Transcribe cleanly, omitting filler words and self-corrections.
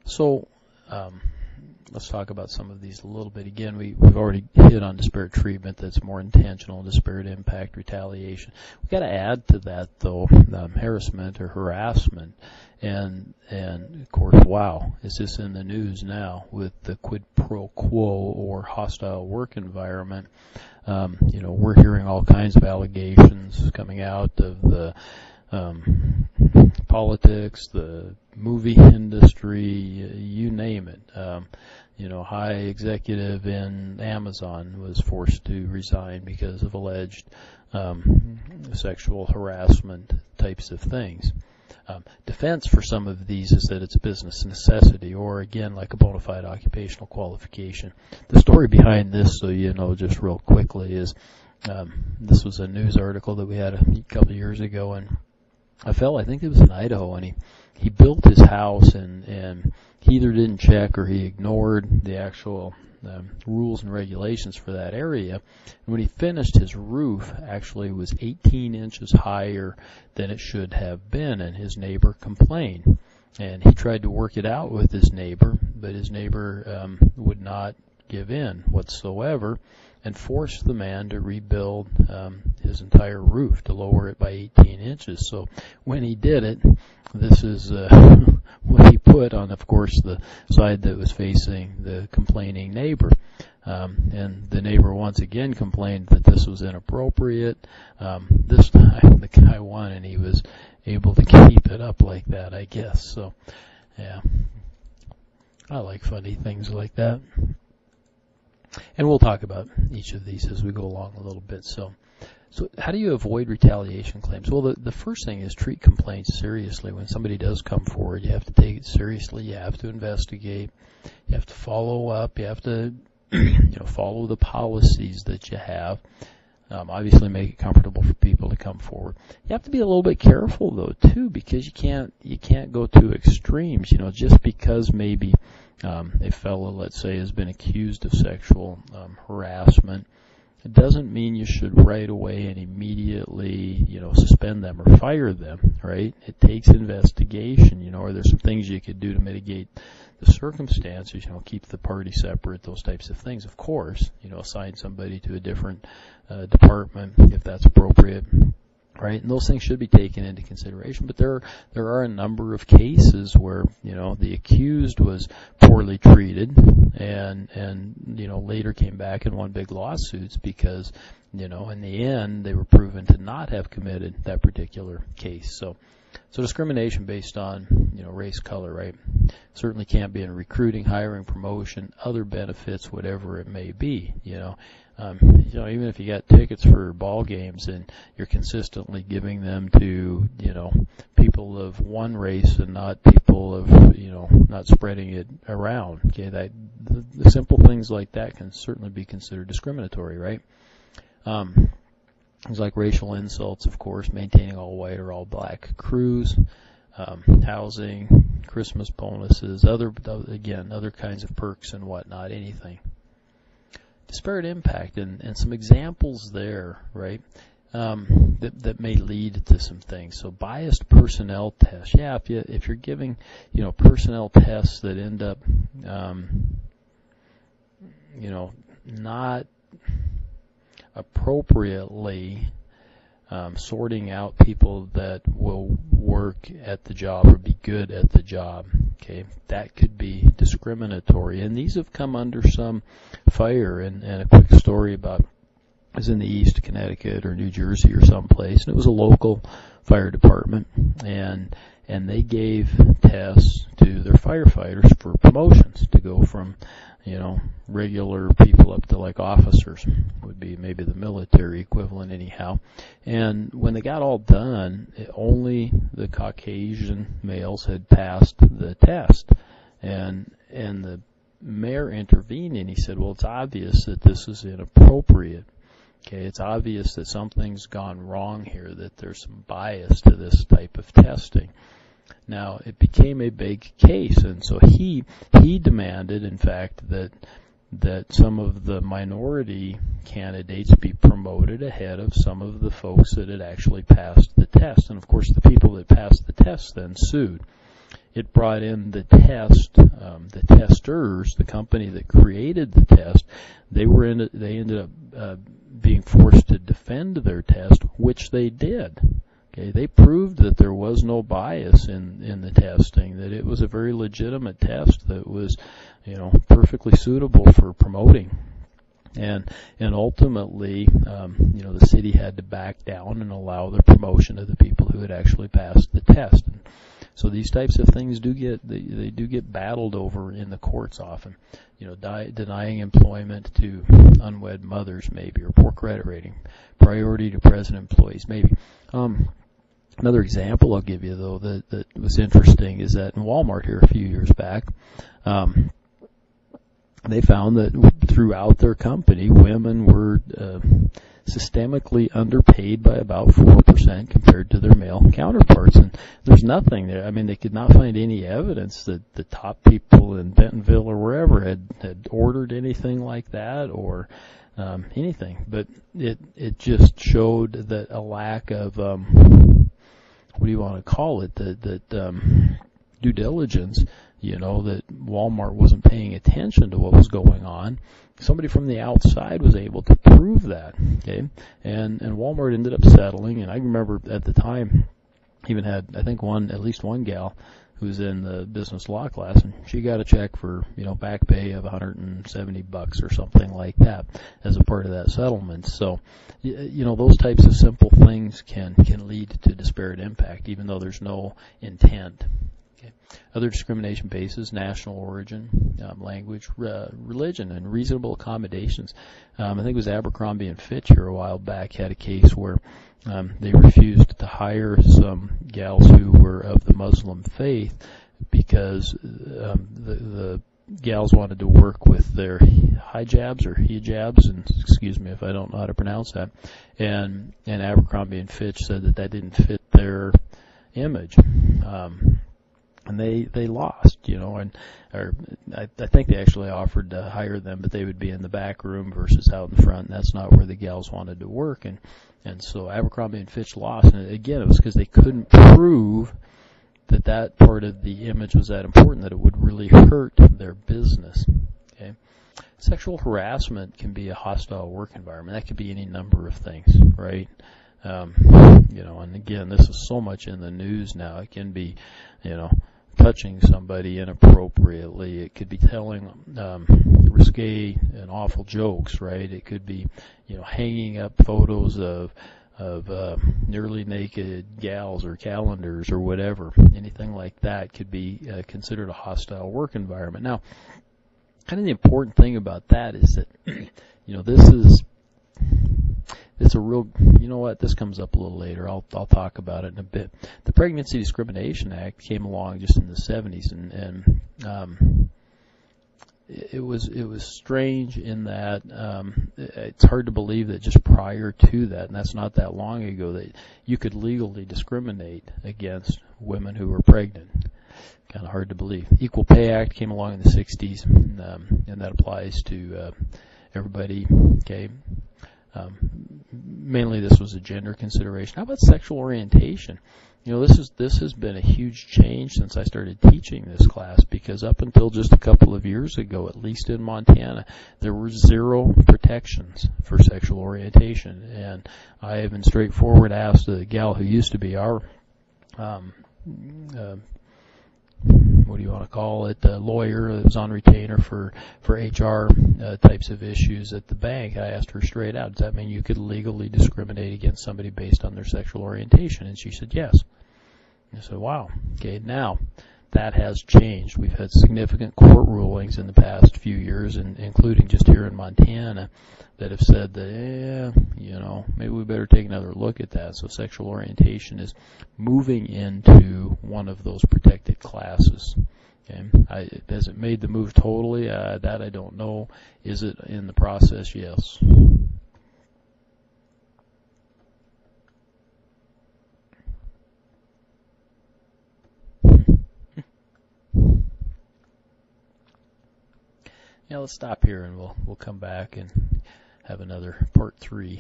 So let's talk about some of these a little bit. Again, we've already hit on disparate treatment. That's more intentional, disparate impact, retaliation. We've got to add to that, though, harassment or harassment. And of course, wow, is this in the news now with the quid pro quo or hostile work environment? We're hearing all kinds of allegations coming out of the politics, the movie industry, you name it. High executive in Amazon was forced to resign because of alleged sexual harassment types of things. Defense for some of these is that it's a business necessity, or again, like a bona fide occupational qualification. The story behind this, so you know, just real quickly, is this was a news article that we had a couple of years ago, and a fellow, I think it was in Idaho, and he built his house, and he either didn't check or he ignored the actual rules and regulations for that area. And when he finished, his roof actually was 18 inches higher than it should have been, and his neighbor complained. And he tried to work it out with his neighbor, but his neighbor would not give in whatsoever, and forced the man to rebuild his entire roof to lower it by 18 inches. So when he did it, this is what he put on, of course, the side that was facing the complaining neighbor. And the neighbor once again complained that this was inappropriate. This time the guy won, and he was able to keep it up like that, I guess. So, yeah, I like funny things like that. And we'll talk about each of these as we go along a little bit. So how do you avoid retaliation claims? Well, the first thing is treat complaints seriously. When somebody does come forward, you have to take it seriously. You have to investigate. You have to follow up. You have to follow the policies that you have. Obviously make it comfortable for people to come forward. You have to be a little bit careful, though, too, because you can't go to extremes. Just because maybe a fellow, let's say, has been accused of sexual harassment, it doesn't mean you should right away and immediately, suspend them or fire them, right? It takes investigation, or there's some things you could do to mitigate the circumstances, keep the party separate, those types of things. Of course, assign somebody to a different department if that's appropriate. Right, and those things should be taken into consideration. But there are a number of cases where the accused was poorly treated, and later came back and won big lawsuits because in the end they were proven to not have committed that particular case. So discrimination based on race, color, right, certainly can't be in recruiting, hiring, promotion, other benefits, whatever it may be. Even if you got tickets for ball games and you're consistently giving them to, people of one race and not people of, not spreading it around. Okay, the simple things like that can certainly be considered discriminatory, right? Things like racial insults, of course, maintaining all white or all black crews, housing, Christmas bonuses, other kinds of perks and whatnot, anything. Disparate impact and some examples there, right, that may lead to some things. So biased personnel tests. Yeah, if you're giving, personnel tests that end up, not appropriately sorting out people that will work at the job or be good at the job. Okay, that could be discriminatory, and these have come under some fire. And a quick story about, I was in the East, Connecticut or New Jersey or someplace, and it was a local fire department, and they gave tests to their firefighters for promotions to go from regular people up to like officers, would be maybe the military equivalent anyhow. And when they got all done, only the Caucasian males had passed the test. And the mayor intervened and he said, well, it's obvious that this is inappropriate. Okay, it's obvious that something's gone wrong here, that there's some bias to this type of testing. Now, it became a big case, and so he demanded, in fact, that some of the minority candidates be promoted ahead of some of the folks that had actually passed the test. And, of course, the people that passed the test then sued. it brought in the testers, the company that created the test. They ended up being forced to defend their test, which they did. Okay, they proved that there was no bias in the testing, that it was a very legitimate test that was, perfectly suitable for promoting. And ultimately, the city had to back down and allow the promotion of the people who had actually passed the test. And so these types of things do get battled over in the courts often. Denying employment to unwed mothers, maybe, or poor credit rating, priority to present employees, maybe. Another example I'll give you, though, that was interesting is that in Walmart here a few years back, they found that throughout their company, women were systemically underpaid by about 4% compared to their male counterparts. And there's nothing there. I mean, they could not find any evidence that the top people in Bentonville or wherever had ordered anything like that or anything. But it just showed that a lack of, what do you want to call it, that due diligence, that Walmart wasn't paying attention to what was going on. Somebody from the outside was able to prove that, okay? And Walmart ended up settling, and I remember at the time even had, I think, at least one gal who's in the business law class, and she got a check for, back pay of $170 or something like that as a part of that settlement. So, those types of simple things can lead to disparate impact, even though there's no intent. Okay. Other discrimination bases: national origin, language, religion, and reasonable accommodations. I think it was Abercrombie and Fitch here a while back had a case where they refused to hire some gals who were of the Muslim faith because the gals wanted to work with their hijabs, and excuse me if I don't know how to pronounce that, and Abercrombie and Fitch said that didn't fit their image. And they lost, I think they actually offered to hire them, but they would be in the back room versus out in front, and that's not where the gals wanted to work. And so Abercrombie and Fitch lost, and again, it was because they couldn't prove that part of the image was that important, that it would really hurt their business. Okay. Sexual harassment can be a hostile work environment. That could be any number of things, right? And again, this is so much in the news now. It can be, touching somebody inappropriately. It could be telling risque and awful jokes, right? It could be, hanging up photos of nearly naked gals or calendars or whatever. Anything like that could be considered a hostile work environment. Now, kind of the important thing about that is that, it's a real, this comes up a little later. I'll talk about it in a bit. The Pregnancy Discrimination Act came along just in the 70s, and it was strange in that it's hard to believe that just prior to that, and that's not that long ago, that you could legally discriminate against women who were pregnant. Kind of hard to believe. Equal Pay Act came along in the 60s, and that applies to everybody. Okay. Mainly this was a gender consideration. How about sexual orientation? This has been a huge change since I started teaching this class, because up until just a couple of years ago, at least in Montana, there were zero protections for sexual orientation. And I even straightforward asked the gal who used to be our what do you want to call it, a lawyer that was on retainer for HR types of issues at the bank. I asked her straight out, does that mean you could legally discriminate against somebody based on their sexual orientation? And she said yes. And I said, wow, okay, now that has changed. We've had significant court rulings in the past few years, and including just here in Montana, that have said that, maybe we better take another look at that. So sexual orientation is moving into one of those protected classes. Okay. Has it made the move totally? That I don't know. Is it in the process? Yes. Yeah, let's stop here and we'll come back and have another part 3.